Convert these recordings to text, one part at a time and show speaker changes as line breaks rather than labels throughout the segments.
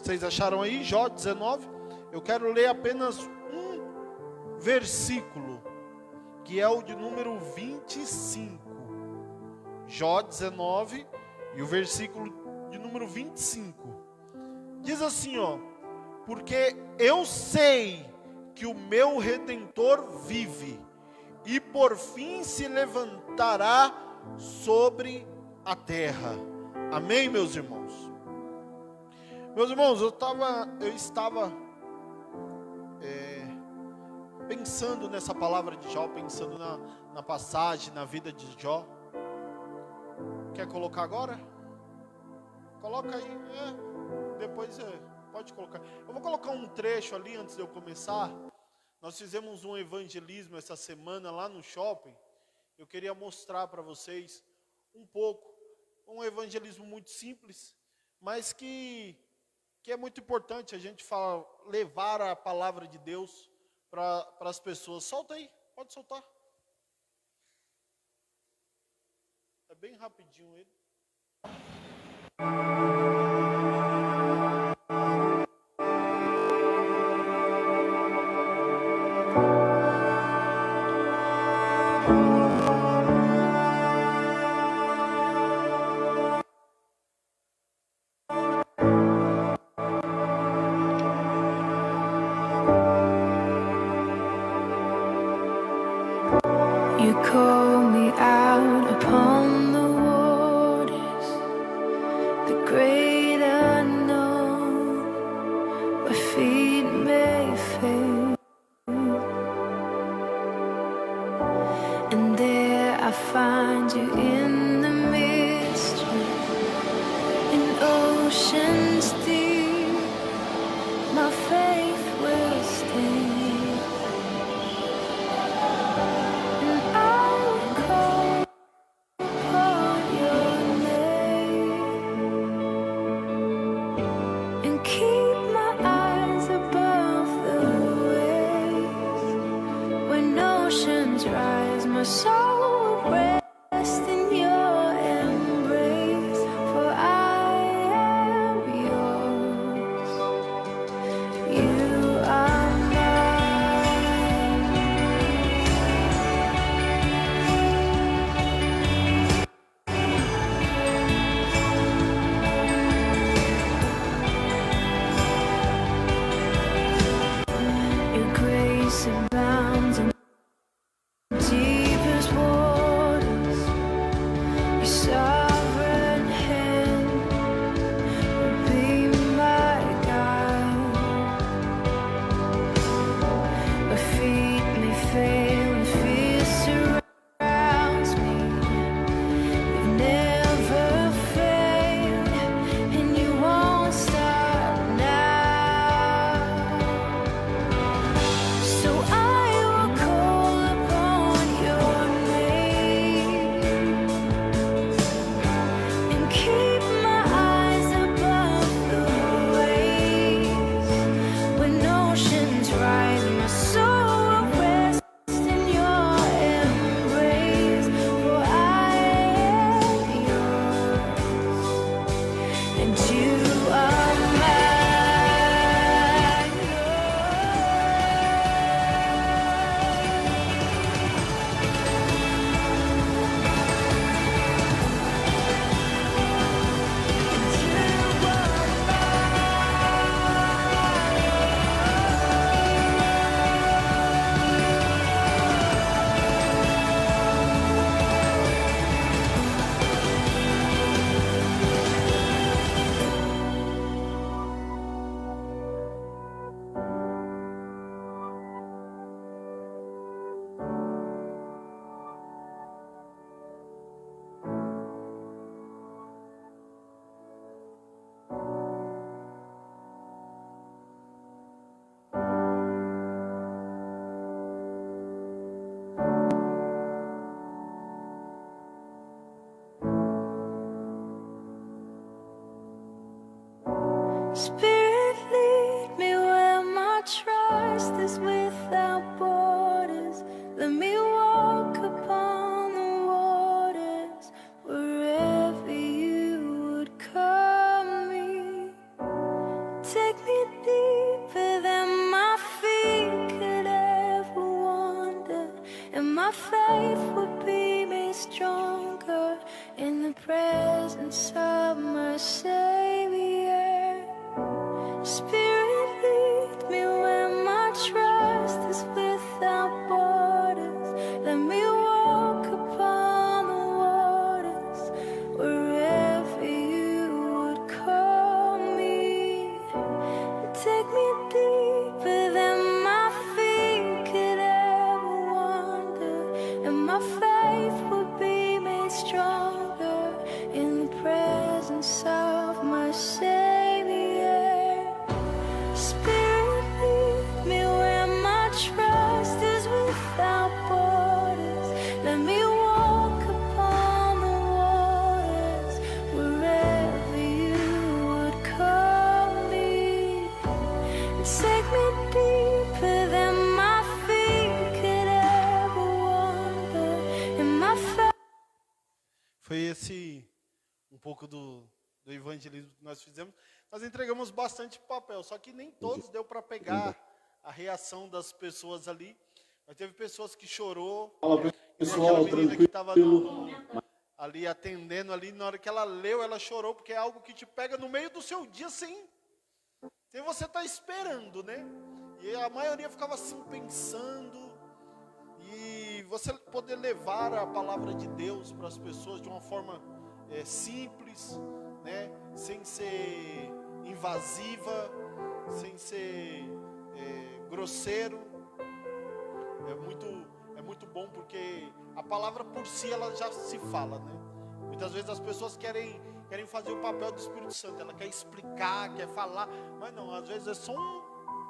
Vocês acharam aí? Jó 19. Eu quero ler apenas um versículo, que é o de número 25. Jó 19 e o versículo de número 25. Diz assim, ó: porque eu sei que o meu Redentor vive, e por fim se levantará sobre a terra. Amém, meus irmãos? Meus irmãos, eu estava pensando nessa palavra de Jó, pensando na passagem, na vida de Jó. Quer colocar agora? Coloca aí, depois pode colocar. Eu vou colocar um trecho ali antes de eu começar. Nós fizemos um evangelismo essa semana lá no shopping. Eu queria mostrar para vocês um pouco, um evangelismo muito simples, mas que é muito importante a gente levar a palavra de Deus para as pessoas. Solta aí, pode soltar. É bem rapidinho ele.
You call me out upon the waters, the great unknown, where feet may fail, and there I find you in the mystery, in oceans deep, my faith will stand. My soul will rest in your embrace, for I am yours. You are mine. Your grace abounds in deepest waters, your sovereign hand will be my guide. My feet may fail and fear surrounds me. You've never failed, and you won't stop now. So I will call upon your name and keep my eyes above the waves. When oceans rise, my soul will rest in your embrace, for I am yours, and you are mine. Spirit, lead me where my trust is without borders. Let me walk upon the waters wherever you would call me. Take Spirit, lead me where my trust is without borders. Let me walk upon the waters wherever you would call me. Take me deeper than my feet could ever wander, and my faith will be made stronger in the presence of my Savior. Spirit, lead me where my trust is without borders. Let me walk upon the waters wherever you would call me. Take me deeper than my feet could ever wander, and my faith.
Foi esse um pouco do evangelismo que nós fizemos. Nós entregamos bastante papel, só que nem todos deu para pegar a reação das pessoas ali. Mas teve pessoas que chorou.
Fala, pessoal,
Aquela menina que estava
tranquilo.
ali atendendo ali, na hora que ela leu, ela chorou, porque é algo que te pega no meio do seu dia sem você estar esperando, né? E a maioria ficava assim pensando. E você poder levar a palavra de Deus para as pessoas de uma forma simples, né? Sem ser invasiva, sem ser grosseiro, é muito bom, porque a palavra por si ela já se fala, né? Muitas vezes as pessoas querem fazer o papel do Espírito Santo, ela quer explicar, quer falar, mas não, às vezes é só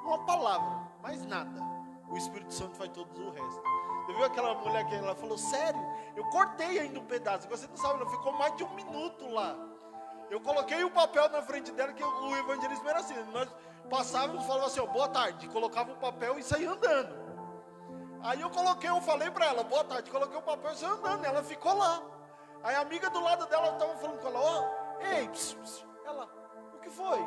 uma palavra, mais nada. O Espírito Santo faz todo o resto. Você viu aquela mulher que ela falou, sério? Eu cortei ainda um pedaço, você não sabe, ela ficou mais de 1 minuto lá. Eu coloquei o papel na frente dela, que o evangelismo era assim, nós passávamos e falávamos assim, boa tarde, colocava o papel e saía andando. Aí eu falei para ela, boa tarde, coloquei o papel e saía andando, ela ficou lá. Aí a amiga do lado dela estava falando com ela, ei, pss, pss. Ela, o que foi?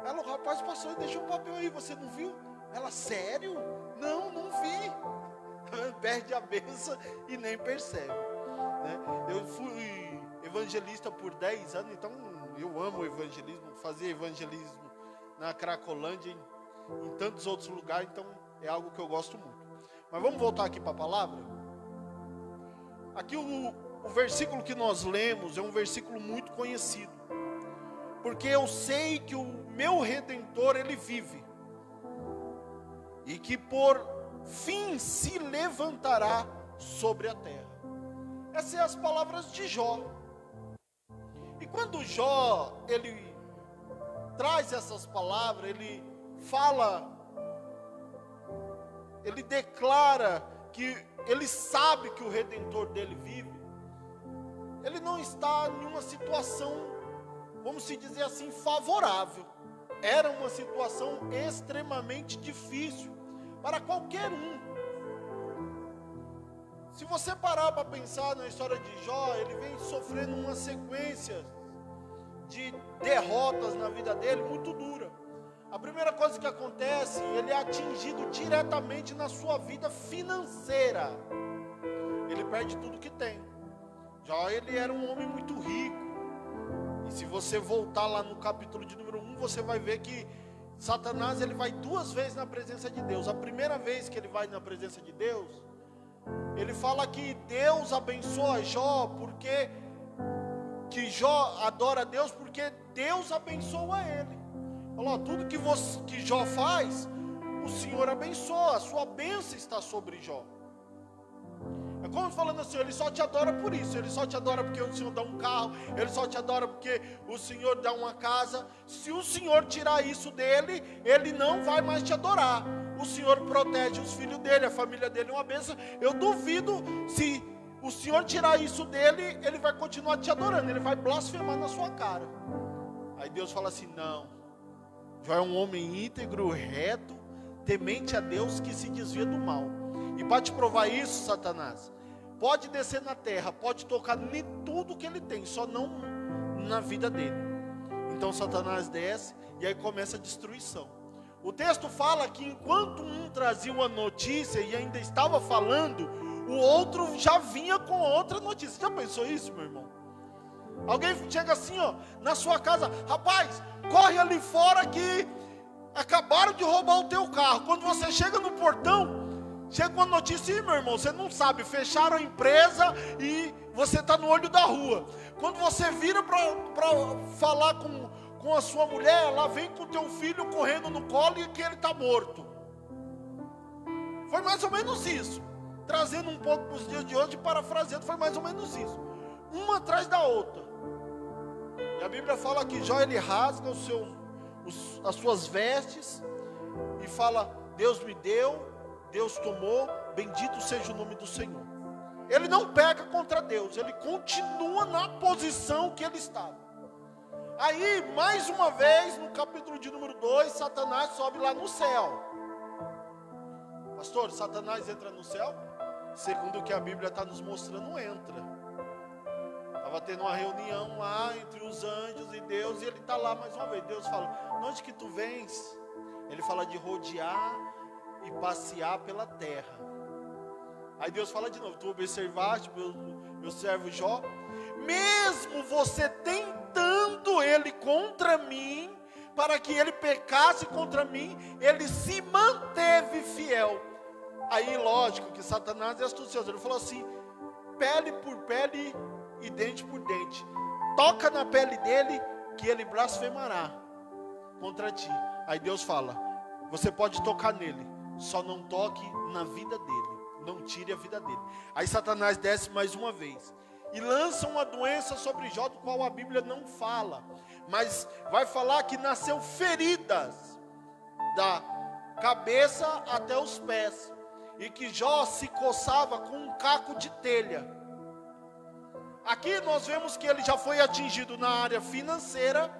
Ela, o rapaz passou e deixou o papel aí, você não viu? Ela, sério? Não vi. Perde a benção e nem percebe, né? Eu fui evangelista por 10 anos, então eu amo o evangelismo, fazia evangelismo na Cracolândia, em tantos outros lugares, então é algo que eu gosto muito. Mas vamos voltar aqui para a palavra. Aqui o versículo que nós lemos é um versículo muito conhecido, porque eu sei que o meu Redentor, ele vive, e que por fim se levantará sobre a terra. Essas são as palavras de Jó. E quando Jó, ele traz essas palavras, ele fala, ele declara que ele sabe que o Redentor dele vive. Ele não está em uma situação, vamos se dizer assim, favorável. Era uma situação extremamente difícil para qualquer um. Se você parar para pensar na história de Jó, ele vem sofrendo uma sequência de derrotas na vida dele muito dura. A primeira coisa que acontece, ele é atingido diretamente na sua vida financeira. Ele perde tudo que tem. Jó, ele era um homem muito rico. E se você voltar lá no capítulo de número 1, você vai ver que Satanás, ele vai 2 vezes na presença de Deus. A primeira vez que ele vai na presença de Deus, ele fala que Deus abençoa Jó, porque que Jó adora a Deus, porque Deus abençoa ele. Falou, tudo que Jó faz, o Senhor abençoa, a sua bênção está sobre Jó. É como falando assim, ele só te adora por isso, ele só te adora porque o Senhor dá um carro, ele só te adora porque o Senhor dá uma casa. Se o Senhor tirar isso dele, ele não vai mais te adorar. O Senhor protege os filhos dele, a família dele é uma bênção. Eu duvido, se o Senhor tirar isso dele, ele vai continuar te adorando, ele vai blasfemar na sua cara. Aí Deus fala assim, não, Jó é um homem íntegro, reto, temente a Deus, que se desvia do mal. E para te provar isso, Satanás, pode descer na terra, pode tocar em tudo que ele tem, só não na vida dele. Então Satanás desce e aí começa a destruição. O texto fala que enquanto um trazia uma notícia e ainda estava falando, o outro já vinha com outra notícia. Já pensou isso, meu irmão? Alguém chega assim, ó, na sua casa, rapaz, corre ali fora que acabaram de roubar o teu carro. Quando você chega no portão, chega uma notícia, meu irmão, você não sabe, fecharam a empresa e você está no olho da rua. Quando você vira para falar com a sua mulher, ela vem com o teu filho correndo no colo e que ele está morto. Foi mais ou menos isso. Trazendo um pouco para os dias de hoje, parafraseando, foi mais ou menos isso. Uma atrás da outra. E a Bíblia fala que Jó, ele rasga as suas vestes e fala, Deus me deu, Deus tomou, bendito seja o nome do Senhor. Ele não pega contra Deus, ele continua na posição que ele estava. Aí, mais uma vez, no capítulo de número 2, Satanás sobe lá no céu. Pastor, Satanás entra no céu? Segundo o que a Bíblia está nos mostrando, entra. Estava tendo uma reunião lá entre os anjos e Deus, e ele está lá mais uma vez. Deus fala, onde que tu vens? Ele fala de rodear e passear pela terra. Aí Deus fala de novo, tu observaste meu servo Jó? Mesmo você tentando ele contra mim, para que ele pecasse contra mim, ele se manteve fiel. Aí lógico que Satanás é astucioso, ele falou assim, pele por pele e dente por dente, toca na pele dele que ele blasfemará contra ti. Aí Deus fala, você pode tocar nele, só não toque na vida dele, não tire a vida dele. Aí Satanás desce mais uma vez e lança uma doença sobre Jó, do qual a Bíblia não fala, mas vai falar que nasceu feridas da cabeça até os pés, e que Jó se coçava com um caco de telha. Aqui nós vemos que ele já foi atingido na área financeira,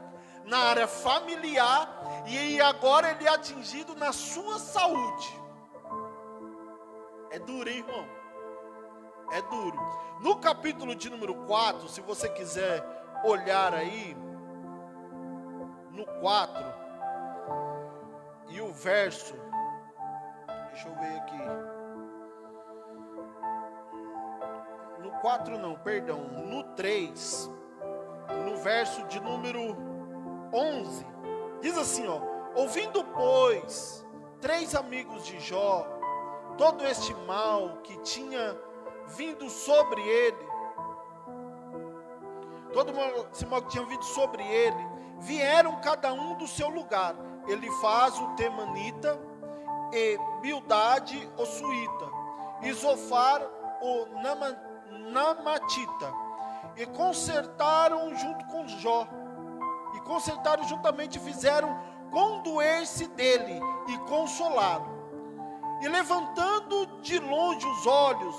na área familiar, e agora ele é atingido na sua saúde. É duro, hein, irmão? É duro. No capítulo de número 4, se você quiser olhar aí, no 4, e o verso, deixa eu ver aqui, no 4 não, perdão, no 3, no verso de número 11, diz assim, ó, ouvindo pois 3 amigos de Jó, todo este mal que tinha vindo sobre ele, todo esse mal que tinha vindo sobre ele, vieram cada um do seu lugar, Elifaz o temanita, e Bildade o suíta, e Zofar o namatita, e concertaram junto com Jó, e concertaram juntamente, fizeram condoer-se dele, e consolaram, e levantando de longe os olhos,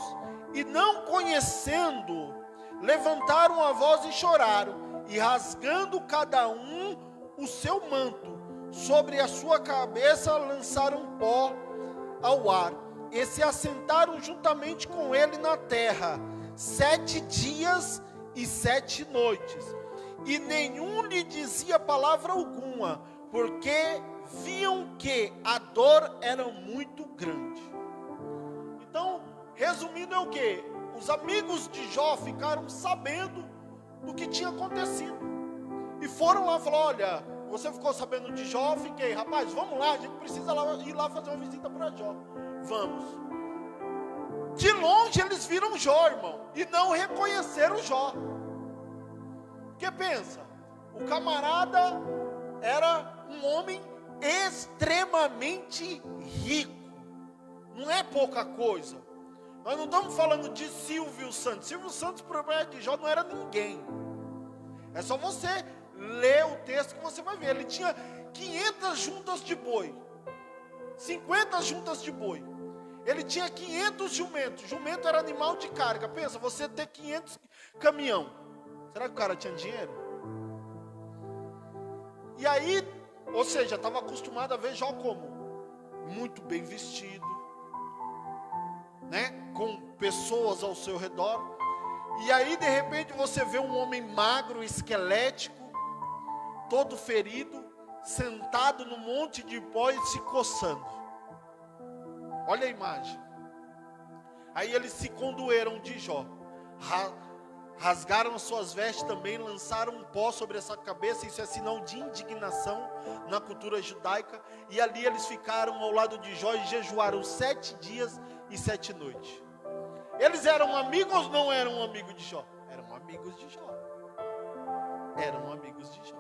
e não conhecendo, levantaram a voz e choraram, e rasgando cada um o seu manto, sobre a sua cabeça lançaram pó ao ar, e se assentaram juntamente com ele na terra, 7 dias e 7 noites, e nenhum lhe dizia palavra alguma, porque viam que a dor era muito grande. Então, resumindo é o que? Os amigos de Jó ficaram sabendo do que tinha acontecido, e foram lá e falaram, olha, você ficou sabendo de Jó? Fiquei, rapaz, vamos lá, a gente precisa ir lá fazer uma visita para Jó. Vamos. De longe eles viram Jó, irmão, e não reconheceram Jó. Porque pensa, o camarada era um homem extremamente rico, não é pouca coisa. Nós não estamos falando de Silvio Santos. Silvio Santos, por exemplo, de Jó não era ninguém. É só você ler o texto que você vai ver. Ele tinha 500 juntas de boi, 50 juntas de boi. Ele tinha 500 jumentos. Jumento era animal de carga. Pensa, você ter 500 caminhão. Será que o cara tinha dinheiro? E aí, ou seja, estava acostumado a ver Jó como? Muito bem vestido, né? Com pessoas ao seu redor. E aí, de repente, você vê um homem magro, esquelético, todo ferido, sentado num monte de pó e se coçando. Olha a imagem. Aí eles se condoeram de Jó, rasgaram suas vestes também, lançaram um pó sobre essa cabeça. Isso é sinal de indignação na cultura judaica. E ali eles ficaram ao lado de Jó e jejuaram 7 dias e 7 noites. Eles eram amigos ou não eram amigos de Jó? Eram amigos de Jó. Eram amigos de Jó.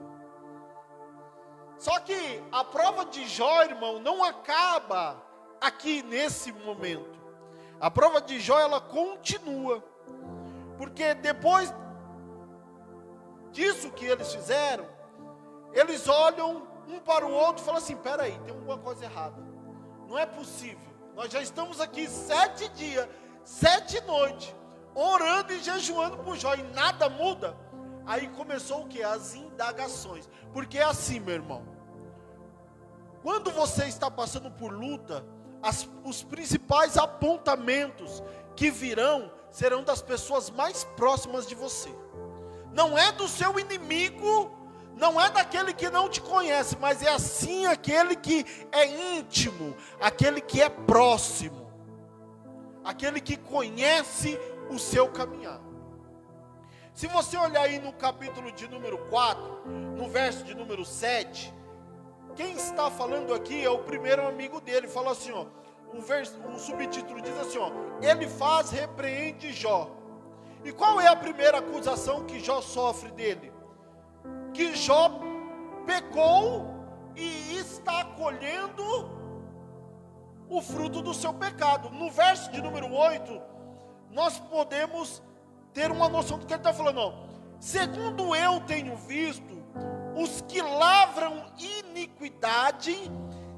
Só que a prova de Jó, irmão, não acaba aqui nesse momento. A prova de Jó, ela continua. Porque depois disso que eles fizeram, eles olham um para o outro e falam assim: peraí, tem alguma coisa errada. Não é possível. Nós já estamos aqui 7 dias, 7 noites, orando e jejuando por Jó e nada muda. Aí começou o que? As indagações. Porque é assim, meu irmão. Quando você está passando por luta, os principais apontamentos que virão serão das pessoas mais próximas de você. Não é do seu inimigo, não é daquele que não te conhece, mas é assim aquele que é íntimo, aquele que é próximo, aquele que conhece o seu caminhar. Se você olhar aí no capítulo de número 4, no verso de número 7, quem está falando aqui é o primeiro amigo dele. Fala assim, ó, o subtítulo diz assim, ó: ele faz, repreende Jó. E qual é a primeira acusação que Jó sofre dele? Que Jó pecou e está colhendo o fruto do seu pecado. No verso de número 8, nós podemos ter uma noção do que ele está falando, ó. Segundo eu tenho visto, os que lavram iniquidade,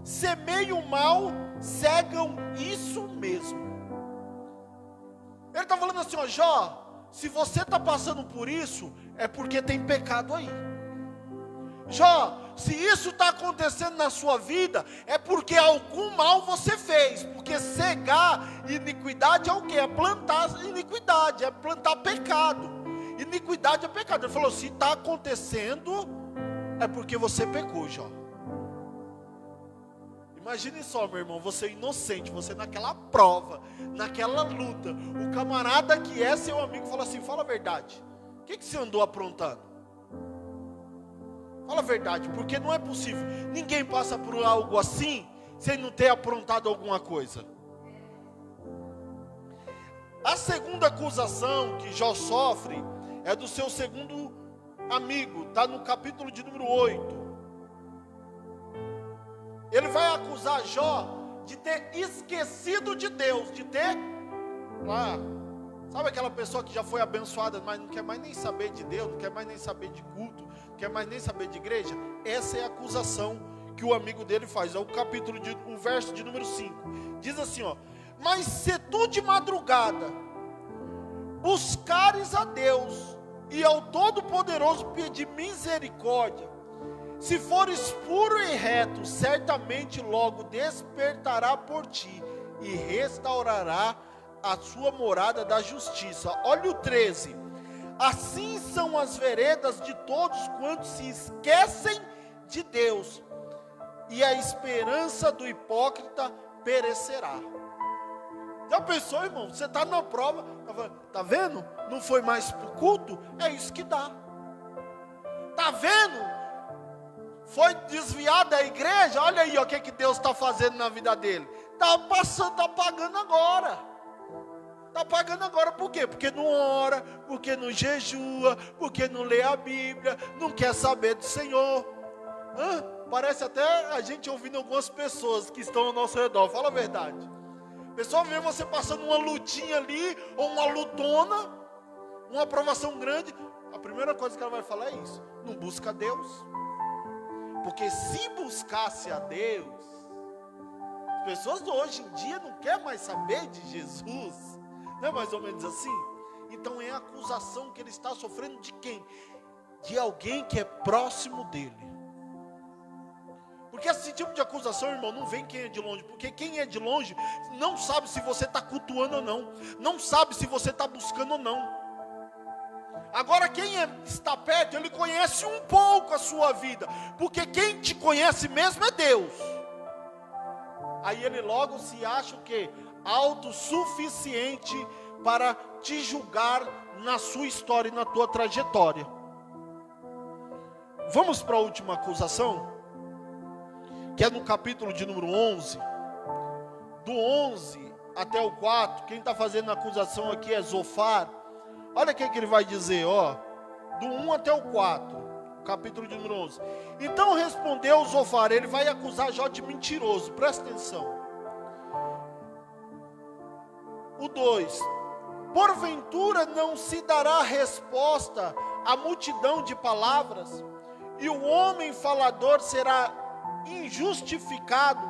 semeiam mal, cegam isso mesmo. Ele está falando assim, ó: Jó, se você está passando por isso, é porque tem pecado aí. Jó, se isso está acontecendo na sua vida, é porque algum mal você fez. Porque cegar iniquidade é o quê? É plantar iniquidade, é plantar pecado. Iniquidade é pecado. Ele falou, se está acontecendo, é porque você pecou, Jó. Imagine só, meu irmão, você inocente, você naquela prova, naquela luta, o camarada que é seu amigo fala assim: fala a verdade, o que você andou aprontando? Fala a verdade, porque não é possível, ninguém passa por algo assim, sem não ter aprontado alguma coisa. A segunda acusação que Jó sofre, é do seu segundo amigo, está no capítulo de número 8. Ele vai acusar Jó de ter esquecido de Deus, de ter, sabe aquela pessoa que já foi abençoada, mas não quer mais nem saber de Deus, não quer mais nem saber de culto, não quer mais nem saber de igreja? Essa é a acusação que o amigo dele faz. É o verso de número 5, diz assim, ó: mas se tu de madrugada buscares a Deus, e ao Todo-Poderoso pedir misericórdia, se fores puro e reto, certamente logo despertará por ti, e restaurará a sua morada da justiça. Olha o 13: assim são as veredas de todos quantos se esquecem de Deus, e a esperança do hipócrita perecerá. Já pensou, irmão? Você está na prova, está vendo? Não foi mais para o culto? É isso que dá. Está vendo? Foi desviado da igreja? Olha aí, ó, o que Deus está fazendo na vida dele. Está passando, está pagando agora. Está pagando agora por quê? Porque não ora, porque não jejua, porque não lê a Bíblia, não quer saber do Senhor. Parece até a gente ouvindo algumas pessoas que estão ao nosso redor. Fala a verdade. A pessoa vê você passando uma lutinha ali, ou uma lutona, uma aprovação grande. A primeira coisa que ela vai falar é isso: não busca Deus. Porque se buscasse a Deus, as pessoas hoje em dia não querem mais saber de Jesus. Não é mais ou menos assim? Então é a acusação que ele está sofrendo de quem? De alguém que é próximo dele. Porque esse tipo de acusação, irmão, não vem quem é de longe. Porque quem é de longe não sabe se você está cultuando ou não. Não sabe se você está buscando ou não. Agora quem está perto, ele conhece um pouco a sua vida. Porque quem te conhece mesmo é Deus. Aí ele logo se acha o quê? Autossuficiente para te julgar na sua história e na tua trajetória. Vamos para a última acusação, que é no capítulo de número 11, do 11 até o 4, quem está fazendo a acusação aqui é Zofar. Olha o que ele vai dizer, ó, do 1 até o 4, capítulo de número 11. Então respondeu Zofar, ele vai acusar Jó de mentiroso, presta atenção. O 2, porventura não se dará resposta à multidão de palavras, e o homem falador será injustificado,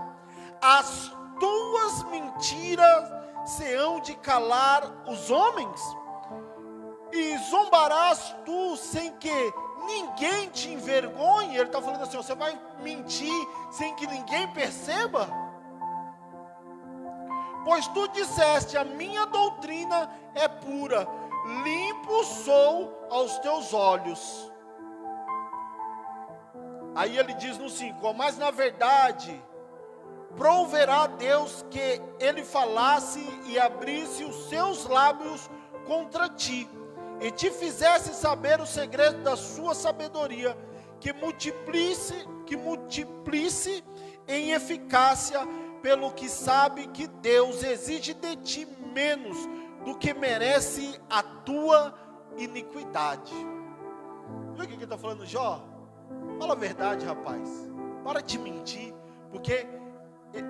as tuas mentiras se hão de calar os homens, e zombarás tu sem que ninguém te envergonhe. Ele está falando assim, você vai mentir sem que ninguém perceba? Pois tu disseste, a minha doutrina é pura, limpo sou aos teus olhos. Aí ele diz no 5, mas na verdade, proverá Deus que ele falasse e abrisse os seus lábios contra ti, e te fizesse saber o segredo da sua sabedoria, que multiplice em eficácia, pelo que sabe que Deus exige de ti menos do que merece a tua iniquidade. Viu o que ele está falando, Jó? Fala a verdade, rapaz. Para de mentir, porque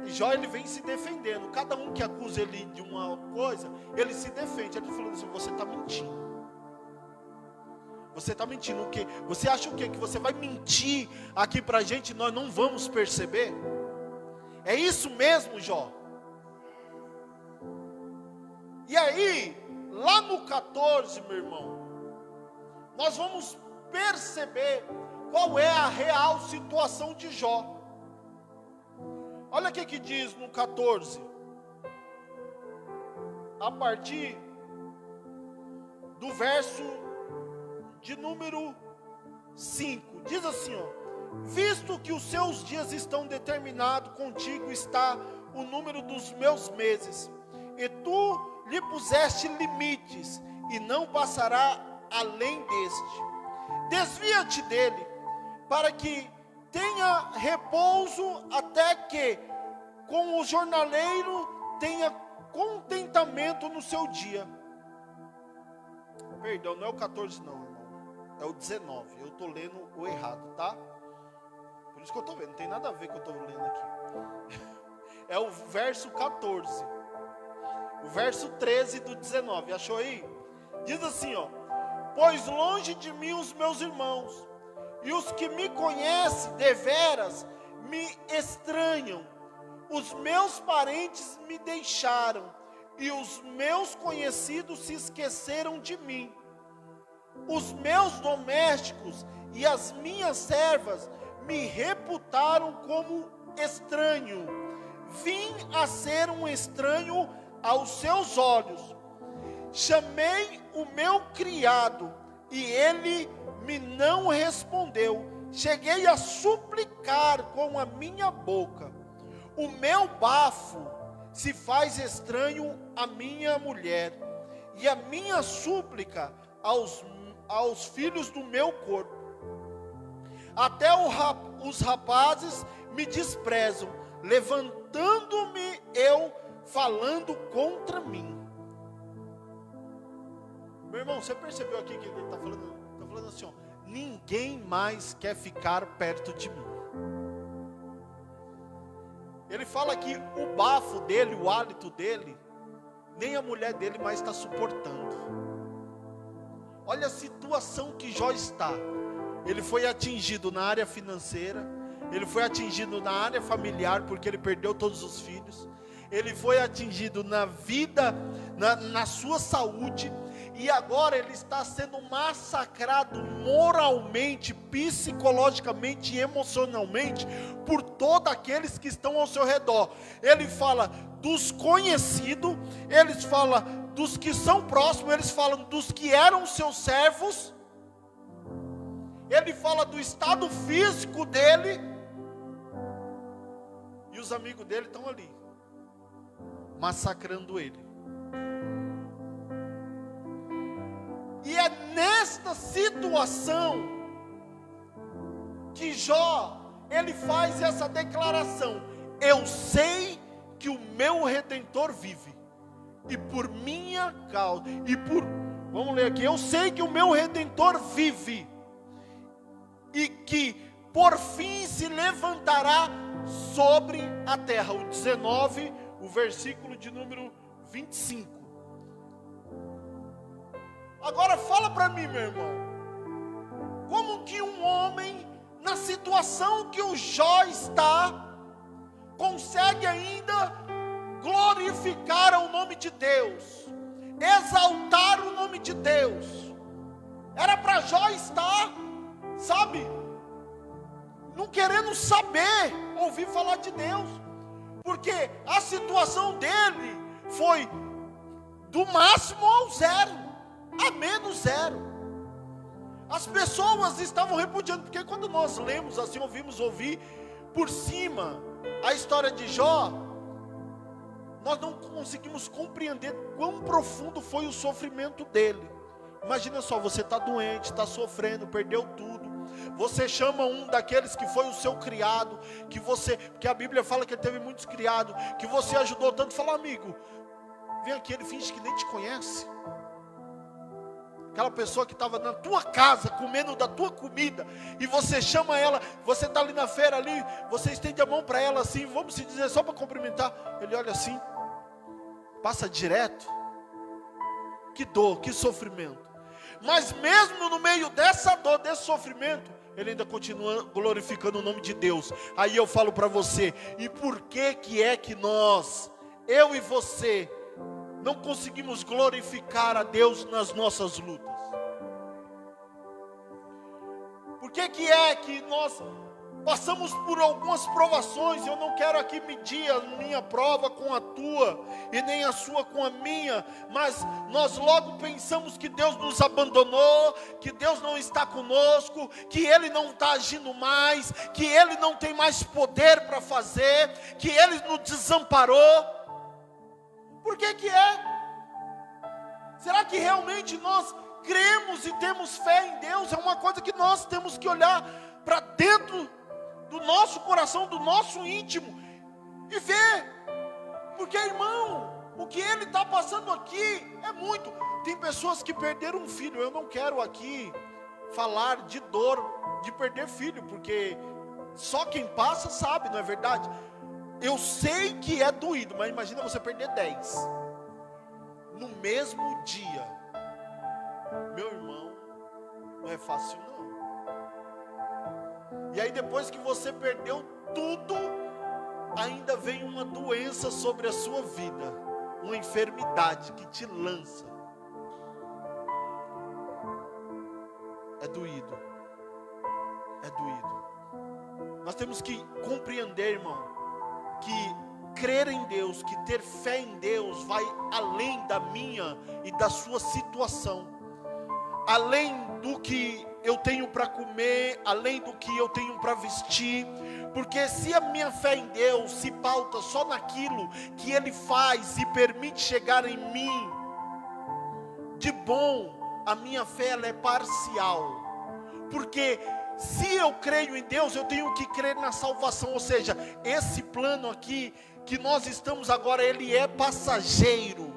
Jó, ele vem se defendendo. Cada um que acusa ele de uma coisa, ele se defende. Ele está falando assim, você está mentindo. Você está mentindo o quê? Você acha o quê? Que você vai mentir aqui para a gente, nós não vamos perceber? É isso mesmo, Jó? E aí, lá no 14, meu irmão, nós vamos perceber qual é a real situação de Jó. Olha o que diz no 14, a partir do verso de número 5, diz assim, ó: visto que os seus dias estão determinados, contigo está o número dos meus meses, e tu lhe puseste limites, e não passará além deste. Desvia-te dele, para que tenha repouso, até que com o jornaleiro tenha contentamento no seu dia. Perdão, não é o 14 não, irmão, é o 19, eu estou lendo o errado, tá? Por isso que eu estou vendo, não tem nada a ver com o que eu estou lendo aqui. É o verso 14, o verso 13 do 19, achou aí? Diz assim, ó: pois longe de mim os meus irmãos, e os que me conhecem deveras me estranham. Os meus parentes me deixaram, e os meus conhecidos se esqueceram de mim. Os meus domésticos e as minhas servas me reputaram como estranho. Vim a ser um estranho aos seus olhos. Chamei o meu criado, e ele me não respondeu. Cheguei a suplicar com a minha boca. O meu bafo se faz estranho à minha mulher, e a minha súplica aos filhos do meu corpo. Até os rapazes me desprezam, levantando-me eu, falando contra mim. Meu irmão, você percebeu aqui que ele está falando? Está falando assim, ó: ninguém mais quer ficar perto de mim. Ele fala que o bafo dele, o hálito dele, nem a mulher dele mais está suportando. Olha a situação que Jó está. Ele foi atingido na área financeira, ele foi atingido na área familiar, porque ele perdeu todos os filhos. Ele foi atingido na vida, na sua saúde, e agora ele está sendo massacrado moralmente, psicologicamente e emocionalmente por todos aqueles que estão ao seu redor. Ele fala dos conhecidos, eles falam dos que são próximos, eles falam dos que eram seus servos, ele fala do estado físico dele, e os amigos dele estão ali massacrando ele. nesta situação que Jó, ele faz essa declaração: eu sei que o meu Redentor vive, e por minha causa, vamos ler aqui, eu sei que o meu Redentor vive, e que por fim se levantará sobre a terra. O 19, o versículo de número 25. Agora fala para mim, meu irmão, como que um homem, na situação que o Jó está, consegue ainda glorificar o nome de Deus, exaltar o nome de Deus? Era para Jó estar, sabe, não querendo saber, ouvir falar de Deus, porque a situação dele foi do máximo ao zero, a menos zero. As pessoas estavam repudiando, porque quando nós lemos assim, ouvir por cima a história de Jó, nós não conseguimos compreender quão profundo foi o sofrimento dele. Imagina só, você está doente, está sofrendo, perdeu tudo. Você chama um daqueles que foi o seu criado, porque a Bíblia fala que ele teve muitos criados, que você ajudou tanto, fala: amigo, vem aqui. Ele finge que nem te conhece. Aquela pessoa que estava na tua casa, comendo da tua comida, e você chama ela, você está ali na feira ali, você estende a mão para ela assim, vamos se dizer, só para cumprimentar, ele olha assim, passa direto. Que dor, que sofrimento. Mas mesmo no meio dessa dor, desse sofrimento, ele ainda continua glorificando o nome de Deus. Aí eu falo para você, e por que é que nós, eu e você, não conseguimos glorificar a Deus nas nossas lutas? Por que é que nós passamos por algumas provações? Eu não quero aqui medir a minha prova com a tua, e nem a sua com a minha, mas nós logo pensamos que Deus nos abandonou, que Deus não está conosco, que Ele não está agindo mais, que Ele não tem mais poder para fazer, que Ele nos desamparou. Por que é? Será que realmente nós cremos e temos fé em Deus? É uma coisa que nós temos que olhar para dentro do nosso coração, do nosso íntimo, e ver. Porque, irmão, o que ele está passando aqui é muito. Tem pessoas que perderam um filho. Eu não quero aqui falar de dor de perder filho, porque só quem passa sabe, não é verdade? Eu sei que é doído, mas imagina você perder 10 no mesmo dia. Meu irmão, não é fácil não. E aí depois que você perdeu tudo, ainda vem uma doença sobre a sua vida, uma enfermidade que te lança. É doído. É doído. Nós temos que compreender, irmão, que crer em Deus, que ter fé em Deus vai além da minha e da sua situação, além do que eu tenho para comer, além do que eu tenho para vestir. Porque se a minha fé em Deus se pauta só naquilo que Ele faz e permite chegar em mim de bom, a minha fé ela é parcial. Porque se eu creio em Deus, eu tenho que crer na salvação. Ou seja, esse plano aqui que nós estamos agora, ele é passageiro.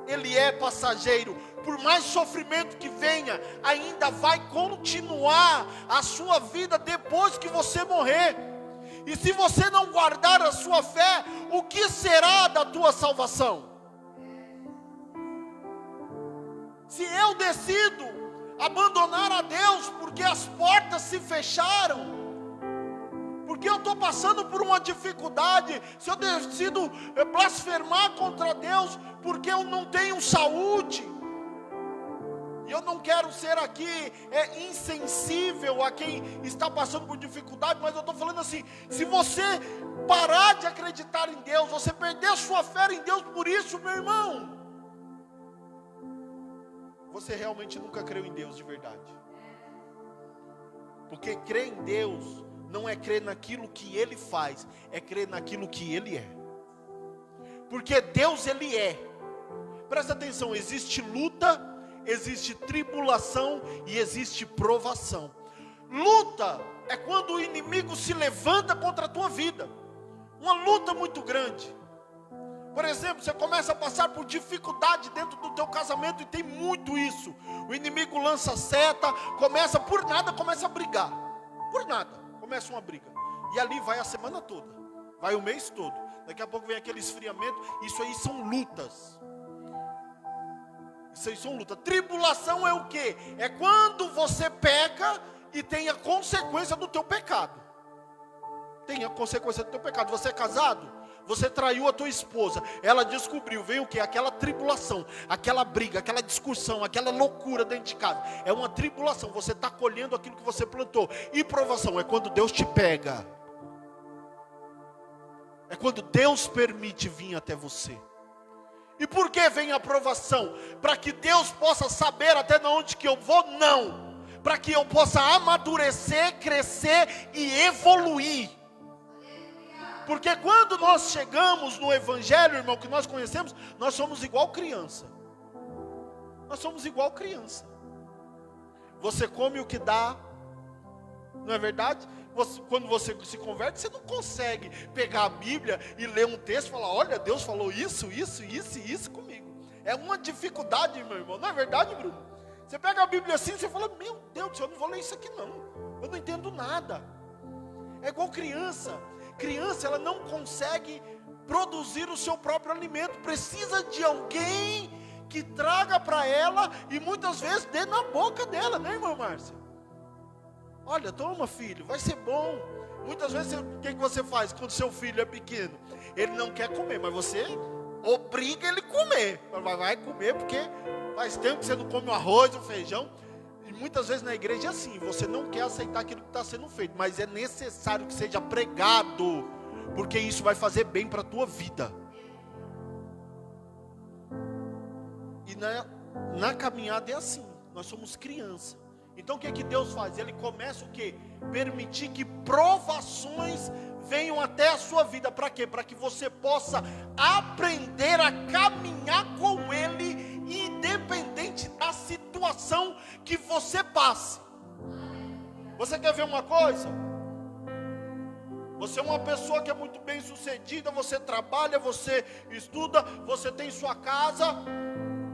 Ele é passageiro. Por mais sofrimento que venha, ainda vai continuar a sua vida depois que você morrer. E se você não guardar a sua fé, o que será da tua salvação? Se eu decido abandonar a Deus porque as portas se fecharam, porque eu estou passando por uma dificuldade, se eu decido blasfemar contra Deus porque eu não tenho saúde, e eu não quero ser aqui insensível a quem está passando por dificuldade, mas eu estou falando assim, se você parar de acreditar em Deus, você perder a sua fé em Deus por isso, meu irmão, você realmente nunca creu em Deus de verdade. Porque crer em Deus não é crer naquilo que Ele faz, é crer naquilo que Ele é. Porque Deus Ele é. Presta atenção, existe luta, existe tribulação e existe provação. Luta é quando o inimigo se levanta contra a tua vida. Uma luta muito grande. Por exemplo, você começa a passar por dificuldade dentro do teu casamento, e tem muito isso. O inimigo lança seta, começa a brigar. Por nada, começa uma briga. E ali vai a semana toda, vai o mês todo. Daqui a pouco vem aquele esfriamento. Isso aí são lutas. Isso aí são lutas. Tribulação é o quê? É quando você peca e tem a consequência do teu pecado. Tem a consequência do teu pecado. Você é casado? Você traiu a tua esposa, ela descobriu, vem o que? Aquela tribulação, aquela briga, aquela discussão, aquela loucura dentro de casa. É uma tribulação, você está colhendo aquilo que você plantou. E provação é quando Deus te pega. É quando Deus permite vir até você. E por que vem a provação? Para que Deus possa saber até onde que eu vou? Não. Para que eu possa amadurecer, crescer e evoluir. Porque quando nós chegamos no evangelho, irmão, que nós conhecemos, nós somos igual criança. Nós somos igual criança. Você come o que dá, não é verdade? Quando você se converte, você não consegue pegar a Bíblia e ler um texto e falar, olha, Deus falou isso comigo. É uma dificuldade, meu irmão, não é verdade, Bruno? Você pega a Bíblia assim, você fala, meu Deus do céu, eu não vou ler isso aqui não. Eu não entendo nada. É igual criança. Criança, ela não consegue produzir o seu próprio alimento. Precisa de alguém que traga para ela e muitas vezes dê na boca dela, né, irmã Márcia? Olha, toma filho, vai ser bom. Muitas vezes, o que você faz quando seu filho é pequeno? Ele não quer comer, mas você obriga ele a comer. Vai comer porque faz tempo que você não come o arroz, o feijão. E muitas vezes na igreja é assim, você não quer aceitar aquilo que está sendo feito, mas é necessário que seja pregado, porque isso vai fazer bem para a tua vida. E na caminhada é assim, nós somos criança. Então o que é que Deus faz? Ele começa o quê? Permitir que provações venham até a sua vida. Para quê? Para que você possa aprender a caminhar com Ele, independente da situação que você passe. Você quer ver uma coisa? Você é uma pessoa que é muito bem sucedida, você trabalha, você estuda, você tem sua casa,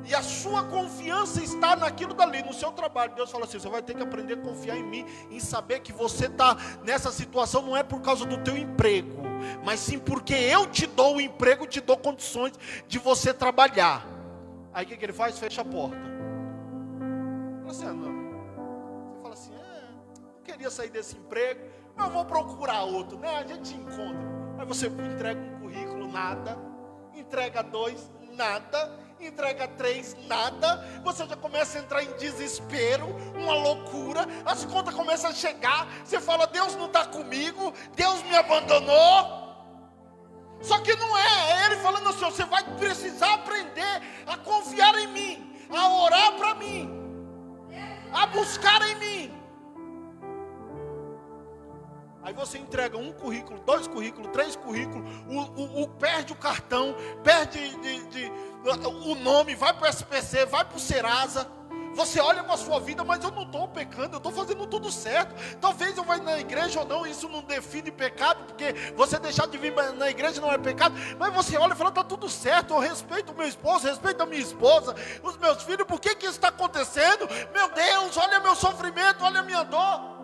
e a sua confiança está naquilo dali, no seu trabalho. Deus fala assim, você vai ter que aprender a confiar em mim, em saber que você está nessa situação, não é por causa do teu emprego, mas sim porque eu te dou o emprego, te dou condições de você trabalhar. Aí o que ele faz? Fecha a porta. Fala assim, não. Você fala assim, não queria sair desse emprego, mas eu vou procurar outro, né? A gente encontra. Aí você entrega um currículo, nada. Entrega 2, nada. Entrega 3, nada. Você já começa a entrar em desespero, uma loucura. As contas começam a chegar. Você fala, Deus não está comigo, Deus me abandonou. Só que não é Ele falando assim, você vai precisar aprender a confiar em mim, a orar para mim, a buscar em mim. Aí você entrega 1 currículo, 2 currículos, 3 currículos, perde o cartão, perde o nome, vai para o SPC, vai para o Serasa. Você olha para a sua vida, mas eu não estou pecando, eu estou fazendo tudo certo. Talvez eu vá na igreja ou não, isso não define pecado, porque você deixar de vir na igreja não é pecado. Mas você olha e fala, está tudo certo, eu respeito o meu esposo, respeito a minha esposa, os meus filhos, por que isso está acontecendo? Meu Deus, olha meu sofrimento, olha a minha dor.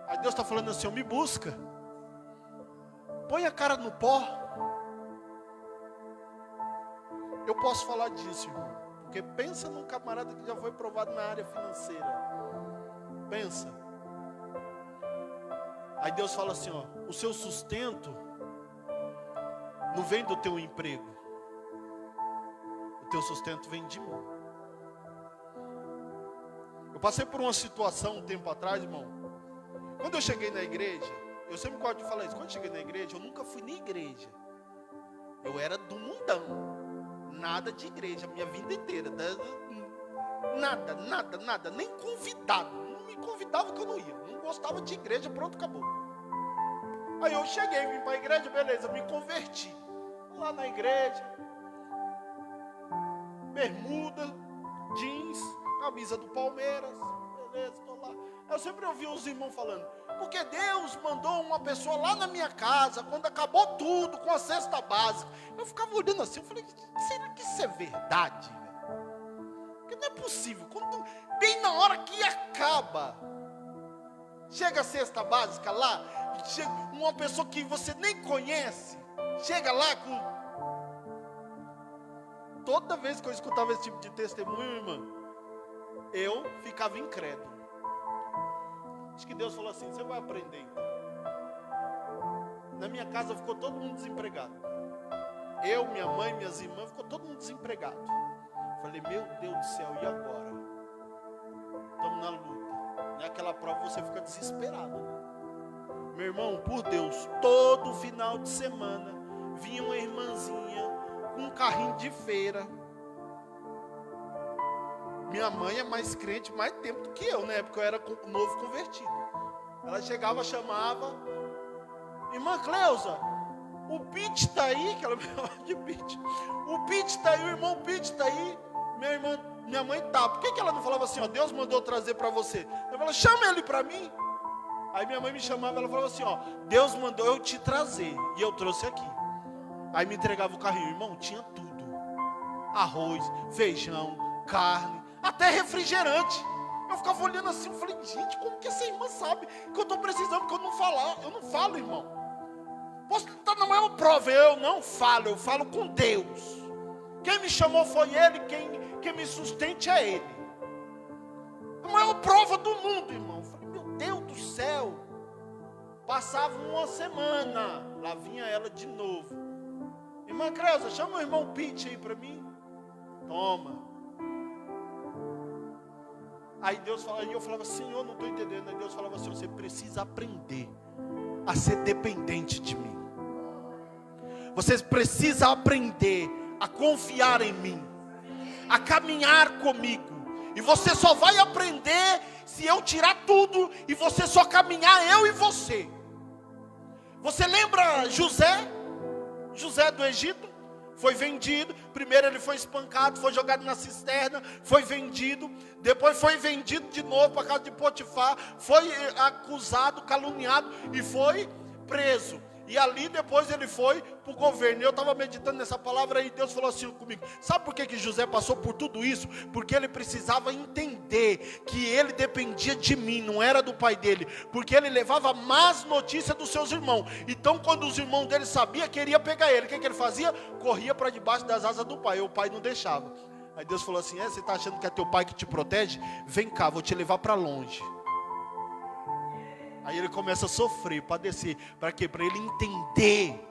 Aí Deus está falando assim, me busca. Põe a cara no pó. Eu posso falar disso, irmão. Porque pensa num camarada que já foi provado na área financeira. Pensa. Aí Deus fala assim, o seu sustento não vem do teu emprego. O teu sustento vem de mim. Eu passei por uma situação um tempo atrás, irmão. Quando eu cheguei na igreja, eu sempre gosto de falar isso, quando eu cheguei na igreja, eu nunca fui na igreja. Eu era do mundão. Nada de igreja, minha vida inteira. Nada, nem convidado. Não me convidava que eu não ia. Não gostava de igreja, pronto, acabou. Aí eu cheguei, vim para a igreja, beleza, me converti. Lá na igreja, bermuda, jeans, camisa do Palmeiras, beleza, estou lá. Eu sempre ouvi os irmãos falando, porque Deus mandou uma pessoa lá na minha casa, quando acabou tudo, com a cesta básica. Eu ficava olhando assim, eu falei, será que isso é verdade? Porque não é possível, quando, bem na hora que acaba, chega a cesta básica lá, chega uma pessoa que você nem conhece, chega lá com... Toda vez que eu escutava esse tipo de testemunho, irmã, eu ficava incrédulo. Acho que Deus falou assim, você vai aprender então. Na minha casa ficou todo mundo desempregado. Eu, minha mãe, minhas irmãs, ficou todo mundo desempregado. Falei, meu Deus do céu, e agora? Estamos na luta. Naquela prova você fica desesperado, né? Meu irmão, por Deus, todo final de semana vinha uma irmãzinha com um carrinho de feira. Minha mãe é mais crente mais tempo do que eu, né? Porque eu era novo convertido. Ela chegava, chamava, irmã Cleusa, o Pete está aí, que ela me chamava de Pete. O Pete está aí, o irmão Pete está aí. Minha mãe tá. Por que ela não falava assim, ó, Deus mandou trazer para você? Eu falava, chama ele para mim. Aí minha mãe me chamava, ela falava assim, ó, Deus mandou eu te trazer, e eu trouxe aqui. Aí me entregava o carrinho, irmão, tinha tudo. Arroz, feijão, carne, até refrigerante. Eu ficava olhando assim, eu falei, gente, como que essa irmã sabe que eu estou precisando, que eu não falo, irmão. Posso estar na maior prova, eu não falo, eu falo com Deus. Quem me chamou foi Ele, quem me sustente é Ele. A maior prova do mundo, irmão. Eu falei, meu Deus do céu. Passava uma semana, lá vinha ela de novo. Irmã Creuza, chama o irmão Pete aí para mim. Toma. Aí Deus falava, e eu falava, Senhor, não estou entendendo. Aí Deus falava assim, você precisa aprender a ser dependente de mim. Você precisa aprender a confiar em mim, a caminhar comigo. E você só vai aprender se eu tirar tudo e você só caminhar, eu e você. Você lembra José do Egito? Foi vendido, primeiro ele foi espancado, foi jogado na cisterna, foi vendido, depois foi vendido de novo para a casa de Potifar, foi acusado, caluniado e foi preso. E ali depois ele foi para o governo. Eu estava meditando nessa palavra e Deus falou assim comigo, sabe por que José passou por tudo isso? Porque ele precisava entender que ele dependia de mim, não era do pai dele, porque ele levava más notícias dos seus irmãos. Então quando os irmãos dele sabiam que iria pegar ele, o que ele fazia? Corria para debaixo das asas do pai, e o pai não deixava. Aí Deus falou assim, você está achando que é teu pai que te protege? Vem cá, vou te levar para longe. Aí ele começa a sofrer, padecer. Para quê? Para ele entender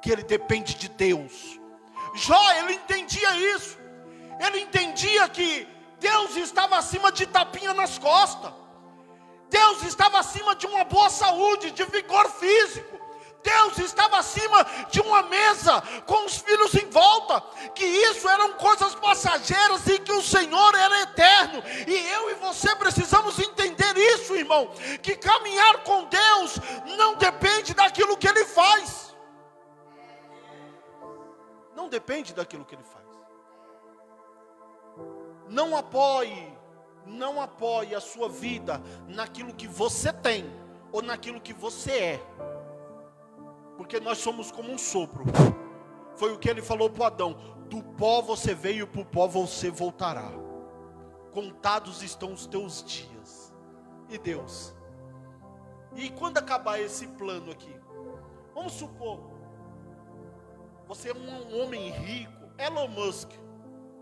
que ele depende de Deus. Jó, ele entendia isso. Ele entendia que Deus estava acima de tapinha nas costas. Deus estava acima de uma boa saúde, de vigor físico. Deus estava acima de uma mesa com os filhos em volta, que isso eram coisas passageiras e que o Senhor era eterno. E eu e você precisamos entender isso, irmão, que caminhar com Deus não depende daquilo que Ele faz. Não depende daquilo que Ele faz. Não apoie a sua vida naquilo que você tem ou naquilo que você é. Porque nós somos como um sopro. Foi o que ele falou para Adão. Do pó você veio, para o pó você voltará. Contados estão os teus dias. E Deus. E quando acabar esse plano aqui? Vamos supor. Você é um homem rico. Elon Musk.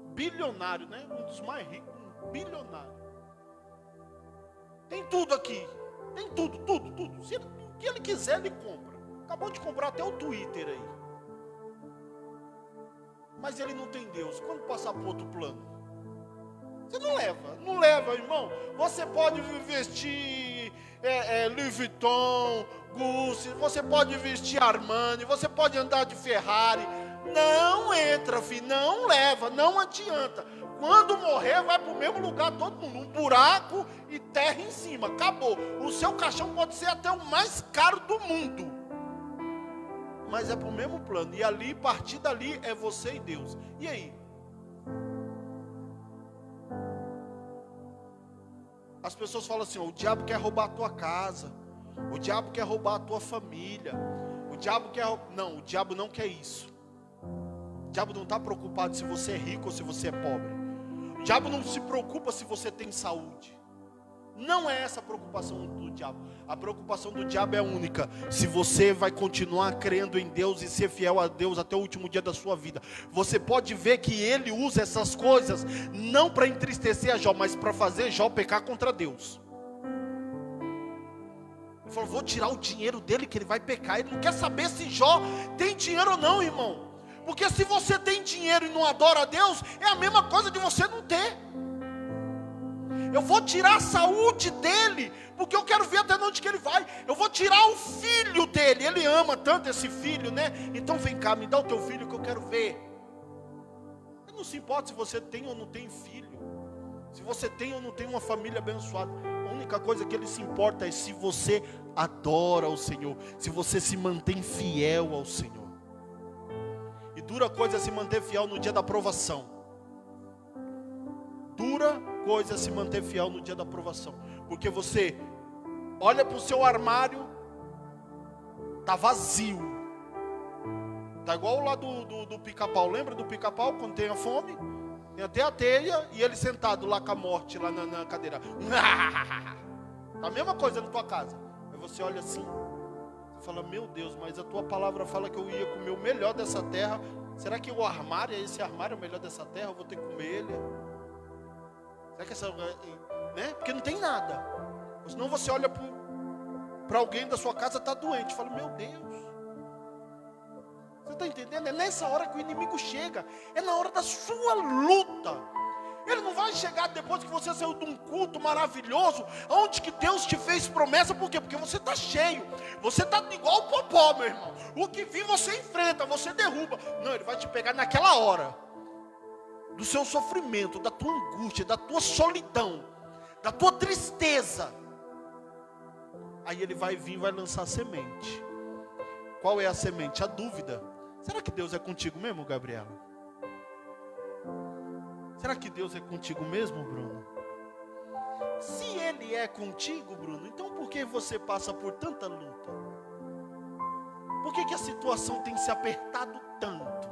Bilionário, né? Um dos mais ricos. Bilionário. Tem tudo aqui. Tem tudo. Se ele, o que ele quiser, ele compra. Acabou de comprar até o Twitter aí. Mas ele não tem Deus. Quando passar para outro plano? Você não leva, irmão. Você pode vestir Louis Vuitton, Gucci, você pode vestir Armani, você pode andar de Ferrari. Não entra, filho, não leva, não adianta. Quando morrer, vai para o mesmo lugar todo mundo. Um buraco e terra em cima. Acabou. O seu caixão pode ser até o mais caro do mundo. Mas é para o mesmo plano. E ali, a partir dali, é você e Deus. E aí? As pessoas falam assim, o diabo quer roubar a tua casa, o diabo quer roubar a tua família, o diabo quer... Não, o diabo não quer isso. O diabo não está preocupado se você é rico ou se você é pobre. O diabo não se preocupa se você tem saúde. Não é essa a preocupação do diabo. A preocupação do diabo é única: se você vai continuar crendo em Deus e ser fiel a Deus até o último dia da sua vida. Você pode ver que ele usa essas coisas não para entristecer a Jó, mas para fazer Jó pecar contra Deus. Ele falou, vou tirar o dinheiro dele que ele vai pecar. Ele não quer saber se Jó tem dinheiro ou não, irmão. Porque se você tem dinheiro e não adora a Deus, é a mesma coisa de você não ter. Eu vou tirar a saúde dele, porque eu quero ver até onde que ele vai. Eu vou tirar o filho dele, ele ama tanto esse filho, né? Então vem cá, me dá o teu filho que eu quero ver. Ele não se importa se você tem ou não tem filho, se você tem ou não tem uma família abençoada. A única coisa que ele se importa é se você adora o Senhor, se você se mantém fiel ao Senhor. E dura coisa se manter fiel no dia da provação. Dura coisa se manter fiel no dia da provação. Porque você olha para o seu armário, está vazio. Está igual lá do pica-pau. Lembra do pica-pau quando tem a fome? Tem até a teia e ele sentado lá com a morte lá na cadeira. A mesma coisa na tua casa. Aí você olha assim, você fala, meu Deus, mas a tua palavra fala que eu ia comer o melhor dessa terra. Será que o armário, esse armário é o melhor dessa terra? Eu vou ter que comer ele? Será que essa... né? Porque não tem nada. Senão você olha para alguém da sua casa, está doente. Fala, meu Deus. Você está entendendo? É nessa hora que o inimigo chega. É na hora da sua luta. Ele não vai chegar depois que você saiu de um culto maravilhoso, onde que Deus te fez promessa. Por quê? Porque você está cheio. Você está igual o Popó, meu irmão. O que vir você enfrenta, você derruba. Não, ele vai te pegar naquela hora do seu sofrimento, da tua angústia, da tua solidão, da tua tristeza. Aí ele vai vir e vai lançar a semente. Qual é a semente? A dúvida. Será que Deus é contigo mesmo, Gabriela? Será que Deus é contigo mesmo, Bruno? Se Ele é contigo, Bruno, então por que você passa por tanta luta? Por que a situação tem se apertado tanto?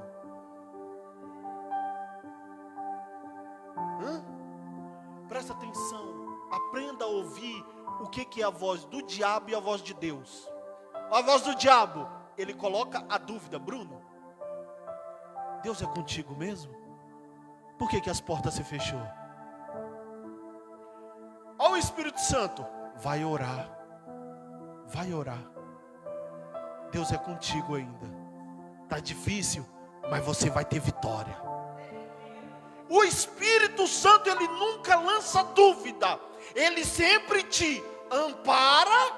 Presta atenção, aprenda a ouvir o que é a voz do diabo e a voz de Deus. A voz do diabo, ele coloca a dúvida. Bruno, Deus é contigo mesmo? Por que as portas se fechou? Olha o Espírito Santo, vai orar. Vai orar. Deus é contigo ainda. Está difícil, mas você vai ter vitória. O Espírito Santo, ele nunca lança dúvida. Ele sempre te ampara,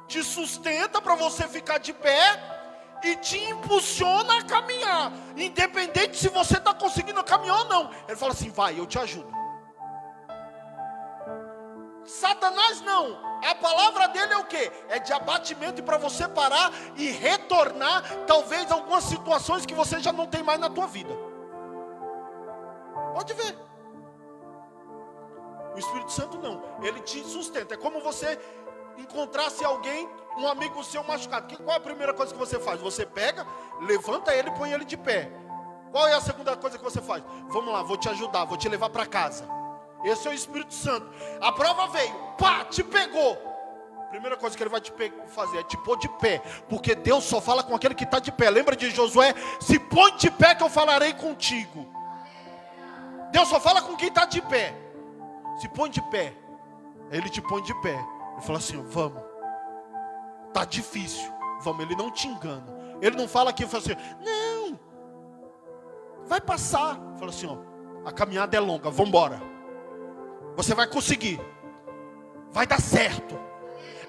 te sustenta para você ficar de pé e te impulsiona a caminhar, independente se você está conseguindo caminhar ou não. Ele fala assim, vai, eu te ajudo. Satanás não. A palavra dele é o quê? É de abatimento, e para você parar e retornar, talvez algumas situações que você já não tem mais na tua vida. Pode ver. O Espírito Santo não. Ele te sustenta. É como você encontrasse alguém, um amigo seu machucado. Qual é a primeira coisa que você faz? Você pega, levanta ele e põe ele de pé. Qual é a segunda coisa que você faz? Vamos lá, vou te ajudar, vou te levar para casa. Esse é o Espírito Santo. A prova veio, pá, te pegou. A primeira coisa que ele vai te fazer é te pôr de pé. Porque Deus só fala com aquele que está de pé. Lembra de Josué? Se põe de pé que eu falarei contigo. Deus só fala com quem está de pé. Se põe de pé. Ele te põe de pé. Ele fala assim, vamos. Tá difícil. Vamos, ele não te engana. Ele não fala aqui, fala assim, não. Vai passar. Fala assim, ó, a caminhada é longa, vamos embora. Você vai conseguir. Vai dar certo.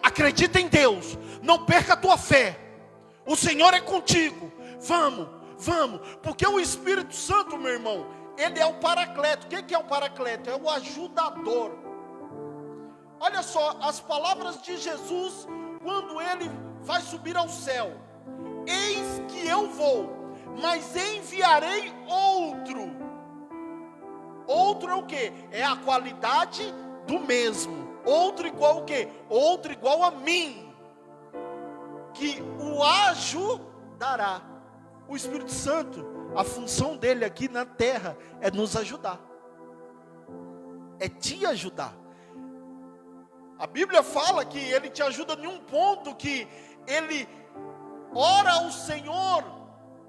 Acredita em Deus. Não perca a tua fé. O Senhor é contigo. Vamos, vamos. Porque o Espírito Santo, meu irmão, ele é o paracleto. O que é o paracleto? É o ajudador. Olha só, as palavras de Jesus, quando ele vai subir ao céu. Eis que eu vou, mas enviarei outro. Outro é o quê? É a qualidade do mesmo. Outro igual o quê? Outro igual a mim, que o ajudará. O Espírito Santo, a função dele aqui na terra é nos ajudar, é te ajudar. A Bíblia fala que ele te ajuda em um ponto que ele ora ao Senhor,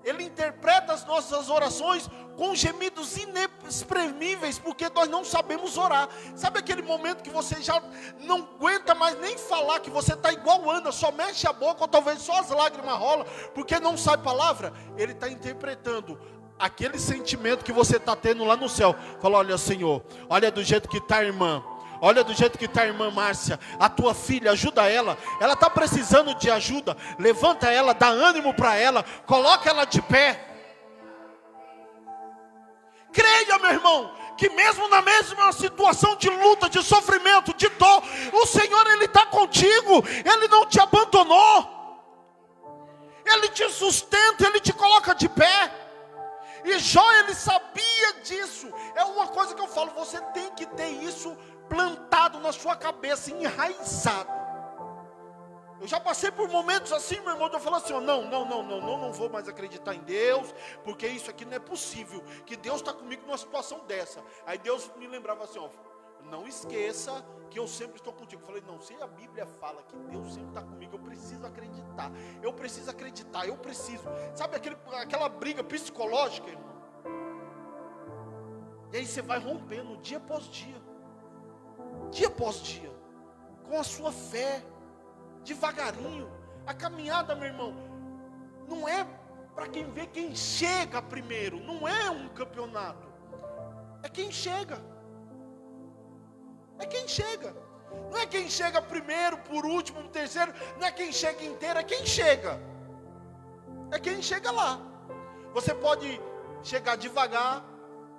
ele interpreta as nossas orações com gemidos inexprimíveis, porque nós não sabemos orar. Sabe aquele momento que você já não aguenta mais nem falar, que você está igual Ana, só mexe a boca, ou talvez só as lágrimas rolam, porque não sai palavra? Ele está interpretando aquele sentimento que você está tendo lá no céu. Fala: olha, Senhor, olha do jeito que está a irmã. Olha do jeito que está a irmã Márcia, a tua filha, ajuda ela está precisando de ajuda, levanta ela, dá ânimo para ela, coloca ela de pé. Creia, meu irmão, que mesmo na mesma situação de luta, de sofrimento, de dor, o Senhor, Ele está contigo, Ele não te abandonou, Ele te sustenta, Ele te coloca de pé. E Jó, ele sabia disso. É uma coisa que eu falo, você tem que ter isso plantado na sua cabeça, enraizado. Eu já passei por momentos assim, meu irmão, eu falo assim: não vou mais acreditar em Deus, porque isso aqui não é possível, que Deus está comigo numa situação dessa. Aí Deus me lembrava assim: não esqueça que eu sempre estou contigo. Eu falei: não, se a Bíblia fala que Deus sempre está comigo, eu preciso acreditar, eu preciso. Sabe aquela briga psicológica, irmão? E aí você vai rompendo dia após dia, com a sua fé, devagarinho. A caminhada, meu irmão, não é para quem vê quem chega primeiro, não é um campeonato, é quem chega. É quem chega. Não é quem chega primeiro, por último, terceiro. Não é quem chega inteiro, é quem chega. É quem chega lá. Você pode chegar devagar,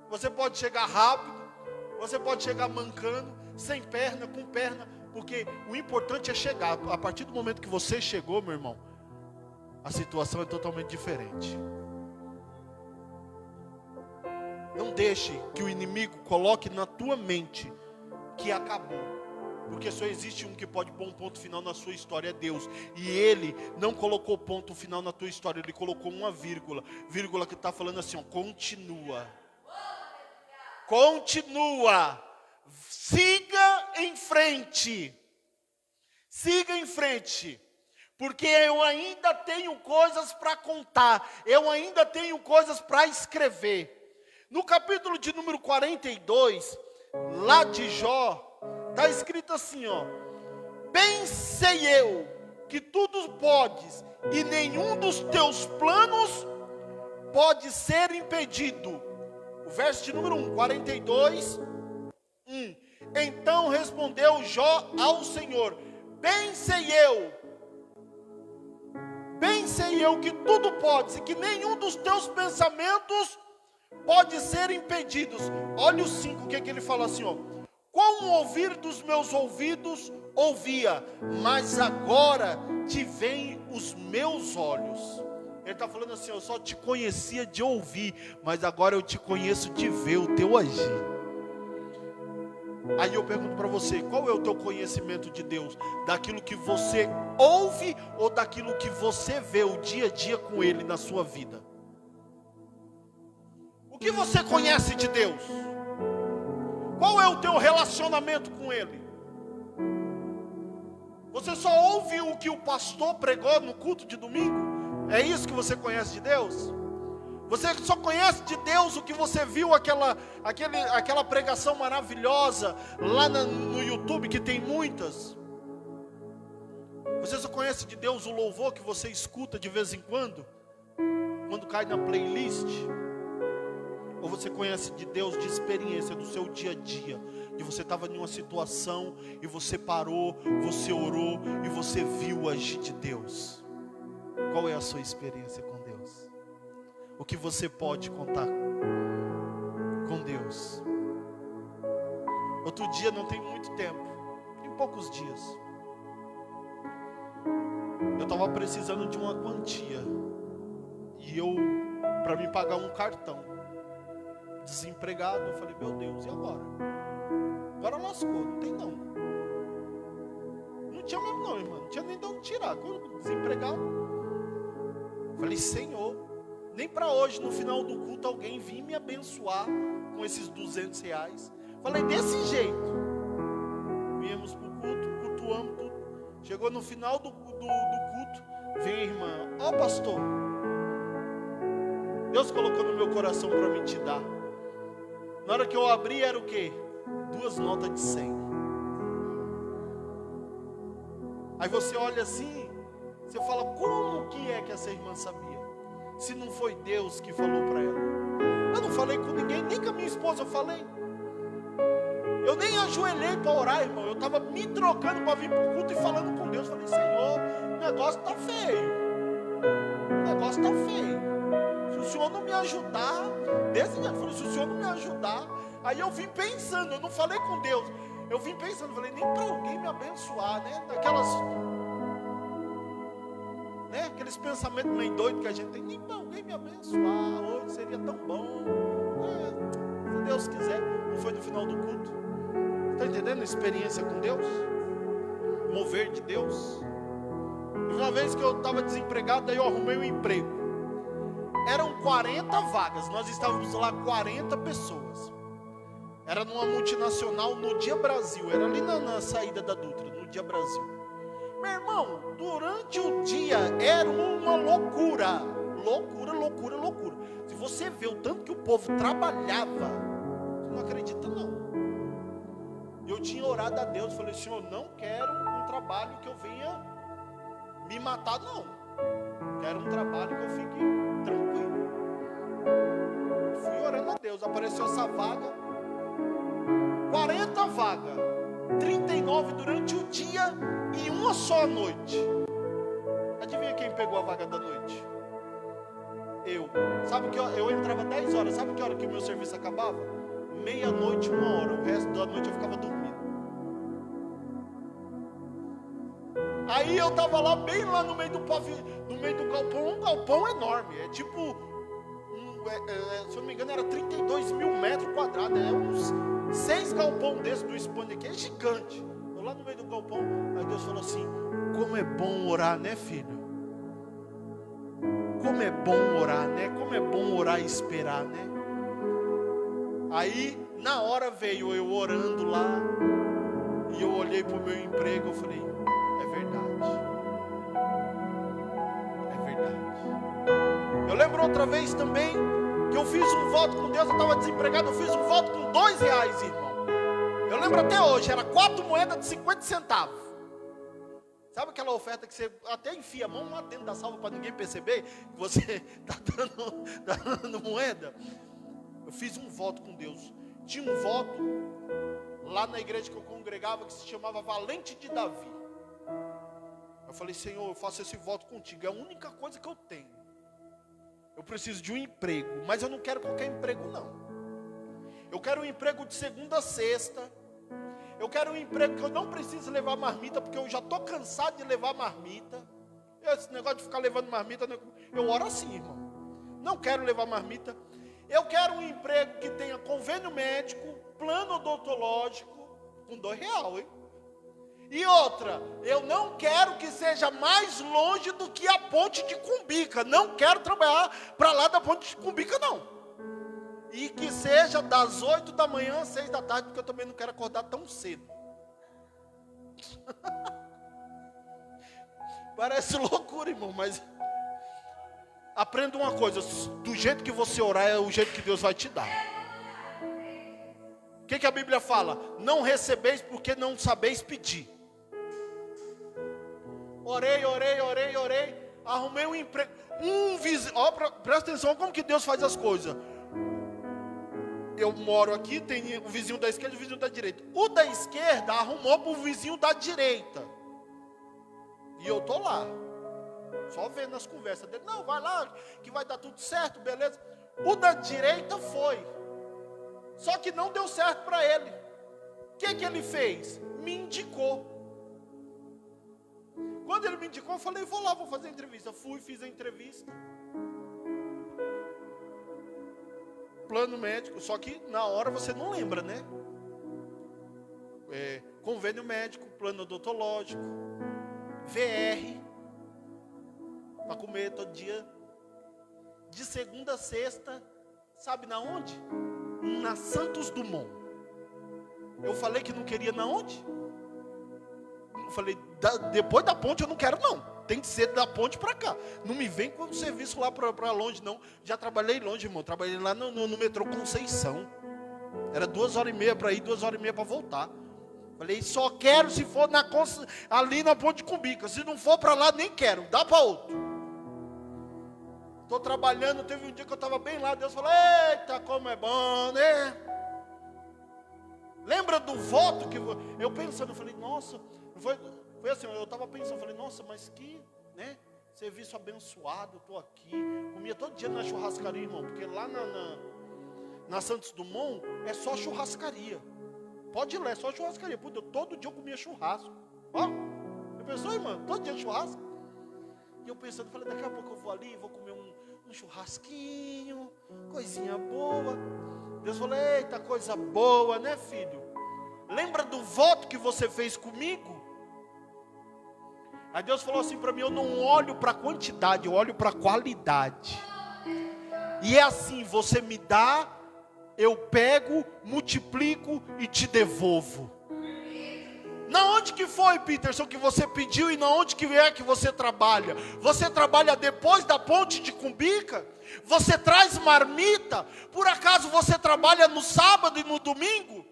você pode chegar rápido, você pode chegar mancando, sem perna, com perna, porque o importante é chegar. A partir do momento que você chegou, meu irmão, a situação é totalmente diferente. Não deixe que o inimigo coloque na tua mente que acabou, porque só existe um que pode pôr um ponto final na sua história, é Deus. E Ele não colocou ponto final na tua história, Ele colocou uma vírgula que está falando assim: continua, siga em frente, porque eu ainda tenho coisas para contar, eu ainda tenho coisas para escrever. No capítulo de número 42, lá de Jó, está escrito assim: bem sei eu que tudo podes, e nenhum dos teus planos pode ser impedido. O verso de número 1, 42, 1. Então respondeu Jó ao Senhor: bem sei eu que tudo podes, e que nenhum dos teus pensamentos pode ser impedidos. Olha o 5, o que ele fala assim: com o ouvir dos meus ouvidos ouvia, mas agora te veem os meus olhos. Ele está falando assim: eu só te conhecia de ouvir, mas agora eu te conheço de ver o teu agir. Aí eu pergunto para você: qual é o teu conhecimento de Deus? Daquilo que você ouve ou daquilo que você vê o dia a dia com Ele na sua vida? O que você conhece de Deus? Qual é o teu relacionamento com Ele? Você só ouve o que o pastor pregou no culto de domingo? É isso que você conhece de Deus? Você só conhece de Deus o que você viu, aquela pregação maravilhosa lá no YouTube, que tem muitas? Você só conhece de Deus o louvor que você escuta de vez em quando cai na playlist? Ou você conhece de Deus de experiência do seu dia a dia? E você estava em uma situação e você parou, você orou e você viu o agir de Deus. Qual é a sua experiência com Deus? O que você pode contar com Deus? Outro dia, não tem muito tempo, tem poucos dias, eu estava precisando de uma quantia. E para me pagar um cartão, desempregado, eu falei: meu Deus, e agora? Agora lascou, não tem não. será? Desempregado. Falei, Senhor, nem para hoje, no final do culto, alguém vir me abençoar com esses R$200. Falei, desse jeito. Viemos para o culto, cultuamos tudo. Chegou no final do culto, vem a irmã, ó pastor, Deus colocou no meu coração para me te dar. Na hora que eu abri, era o quê? 2 notas de 100. Aí você olha assim, você fala, como que é que essa irmã sabia? Se não foi Deus que falou para ela. Eu não falei com ninguém, nem com a minha esposa eu falei. Eu nem ajoelhei para orar, irmão. Eu estava me trocando para vir para o culto e falando com Deus. Falei, Senhor, o negócio está feio. O negócio está feio. Se o Senhor não me ajudar, eu falei, se o Senhor não me ajudar. Aí eu vim pensando, eu não falei com Deus. Eu vim pensando, falei, nem para alguém me abençoar, né? Aqueles pensamentos meio doidos que a gente tem, nem para alguém me abençoar. Hoje seria tão bom. Se Deus quiser. Não foi no final do culto. Está entendendo a experiência com Deus? Mover de Deus. Uma vez que eu estava desempregado, daí eu arrumei um emprego. Eram 40 vagas, nós estávamos lá 40 pessoas. Era numa multinacional no Dia Brasil, era ali na saída da Dutra, no Dia Brasil. Meu irmão, durante o dia era uma loucura. Loucura, loucura, loucura. Se você vê o tanto que o povo trabalhava, você não acredita não. Eu tinha orado a Deus, falei, Senhor, não quero um trabalho que eu venha me matar, não. Quero um trabalho que eu fique tranquilo. Fui orando a Deus, apareceu essa vaga, 40 vagas, 39 durante o dia e uma só noite. Adivinha quem pegou a vaga da noite? Eu. Sabe que eu entrava 10 horas, sabe que hora que o meu serviço acabava? Meia-noite, 1 hora, o resto da noite eu ficava dormindo. Aí eu estava lá, bem lá no meio do galpão, um galpão enorme, é tipo, se eu não me engano era 32 mil metros quadrados, é uns 6 galpão desses do Hispânia, que é gigante. Eu lá no meio do galpão, aí Deus falou assim, como é bom orar, né filho? Como é bom orar, né? Como é bom orar e esperar, né? Aí, na hora veio eu orando lá, e eu olhei para o meu emprego, eu falei, é verdade. É verdade. Eu lembro outra vez também, que eu fiz um voto com Deus, eu estava desempregado, eu fiz um voto com R$2, irmão. Eu lembro até hoje, era 4 moedas de 50 centavos. Sabe aquela oferta que você até enfia a mão lá dentro da salva para ninguém perceber que você está dando moeda? Eu fiz um voto com Deus. Tinha um voto lá na igreja que eu congregava que se chamava Valente de Davi. Eu falei, Senhor, eu faço esse voto contigo, é a única coisa que eu tenho. Eu preciso de um emprego, mas eu não quero qualquer emprego não. Eu quero um emprego de segunda a sexta. Eu quero um emprego que eu não preciso levar marmita, porque eu já estou cansado de levar marmita. Esse negócio de ficar levando marmita, eu oro assim, irmão. Não quero levar marmita. Eu quero um emprego que tenha convênio médico, plano odontológico, com R$2, hein? E outra, eu não quero que seja mais longe do que a ponte de Cumbica. Não quero trabalhar para lá da ponte de Cumbica, não. E que seja das 8 da manhã às 6 da tarde, porque eu também não quero acordar tão cedo. Parece loucura, irmão, mas aprenda uma coisa, do jeito que você orar é o jeito que Deus vai te dar. O que a Bíblia fala? Não recebeis porque não sabeis pedir. Orei, arrumei um emprego, presta atenção como que Deus faz as coisas. Eu moro aqui, tem o vizinho da esquerda e o vizinho da direita. O da esquerda arrumou para o vizinho da direita. E eu estou lá, só vendo as conversas dele. Não, vai lá, que vai dar tudo certo, beleza. O da direita foi. Só que não deu certo para ele. O que ele fez? Me indicou. Quando ele me indicou, eu falei, vou lá, vou fazer a entrevista. Fui, fiz a entrevista. Plano médico, só que na hora você não lembra, né? Convênio médico, plano odontológico, VR, comer todo dia. De segunda a sexta, sabe na onde? Na Santos Dumont. Eu falei que não queria na onde? Eu falei, depois da ponte eu não quero não. Tem que ser da ponte para cá. Não me vem com o serviço lá para longe não. Já trabalhei longe, irmão. Trabalhei lá no metrô Conceição. Era 2h30 para ir, 2h30 para voltar. Falei, só quero se for ali na Ponte Cumbica. Se não for para lá, nem quero. Dá para outro. Estou trabalhando, teve um dia que eu estava bem lá. Deus falou, eita, como é bom, né? Lembra do voto que eu pensando, eu falei, nossa, foi assim, eu estava pensando, falei, nossa, mas que, né, serviço abençoado, estou aqui. Comia todo dia na churrascaria, irmão, porque lá na Santos Dumont é só churrascaria. Pode ir lá, é só churrascaria. Puta, todo dia eu comia churrasco. Ó, você pensou, irmão? Todo dia churrasco. E eu pensando, falei, daqui a pouco eu vou ali, vou comer um churrasquinho, coisinha boa. Deus falou, eita, coisa boa, né, filho? Lembra do voto que você fez comigo? Aí Deus falou assim para mim, eu não olho para a quantidade, eu olho para a qualidade. E é assim, você me dá, eu pego, multiplico e te devolvo. Na onde que foi, Peterson, que você pediu e na onde que é que você trabalha? Você trabalha depois da Ponte de Cumbica? Você traz marmita? Por acaso você trabalha no sábado e no domingo?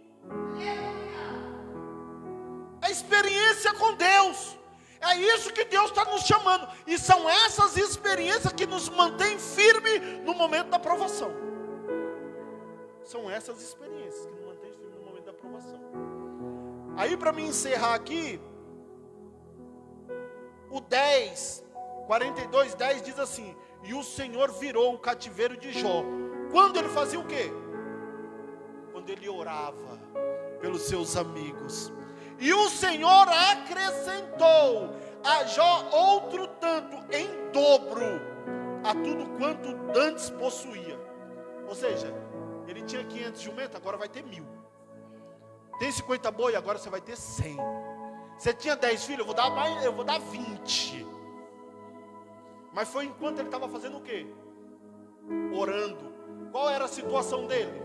É experiência com Deus. É isso que Deus está nos chamando. E são essas experiências que nos mantêm firme no momento da provação. São essas experiências que nos mantêm firme no momento da provação. Aí para me encerrar aqui, o 42:10 diz assim, e o Senhor virou o cativeiro de Jó. Quando ele fazia o quê? Quando ele orava pelos seus amigos. E o Senhor acrescentou a Jó outro tanto, em dobro, a tudo quanto antes possuía. Ou seja, ele tinha 500 jumentos, agora vai ter 1000. Tem 50 boi, agora você vai ter 100. Você tinha 10 filhos, eu vou dar 20. Mas foi enquanto ele estava fazendo o quê? Orando. Qual era a situação dele?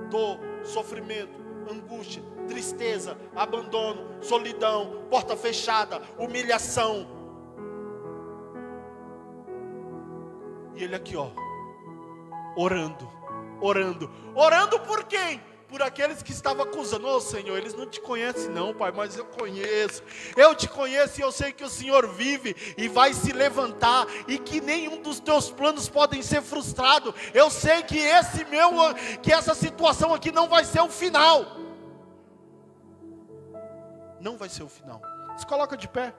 Dor, sofrimento, angústia, tristeza, abandono, solidão, porta fechada, humilhação. E ele aqui, ó, orando por quem? Por aqueles que estavam acusando. Ô Senhor, eles não te conhecem não, Pai, mas eu conheço. Eu te conheço e eu sei que o Senhor vive e vai se levantar e que nenhum dos teus planos podem ser frustrados. Eu sei que que essa situação aqui não vai ser o final. Não vai ser o final. Se coloca de pé.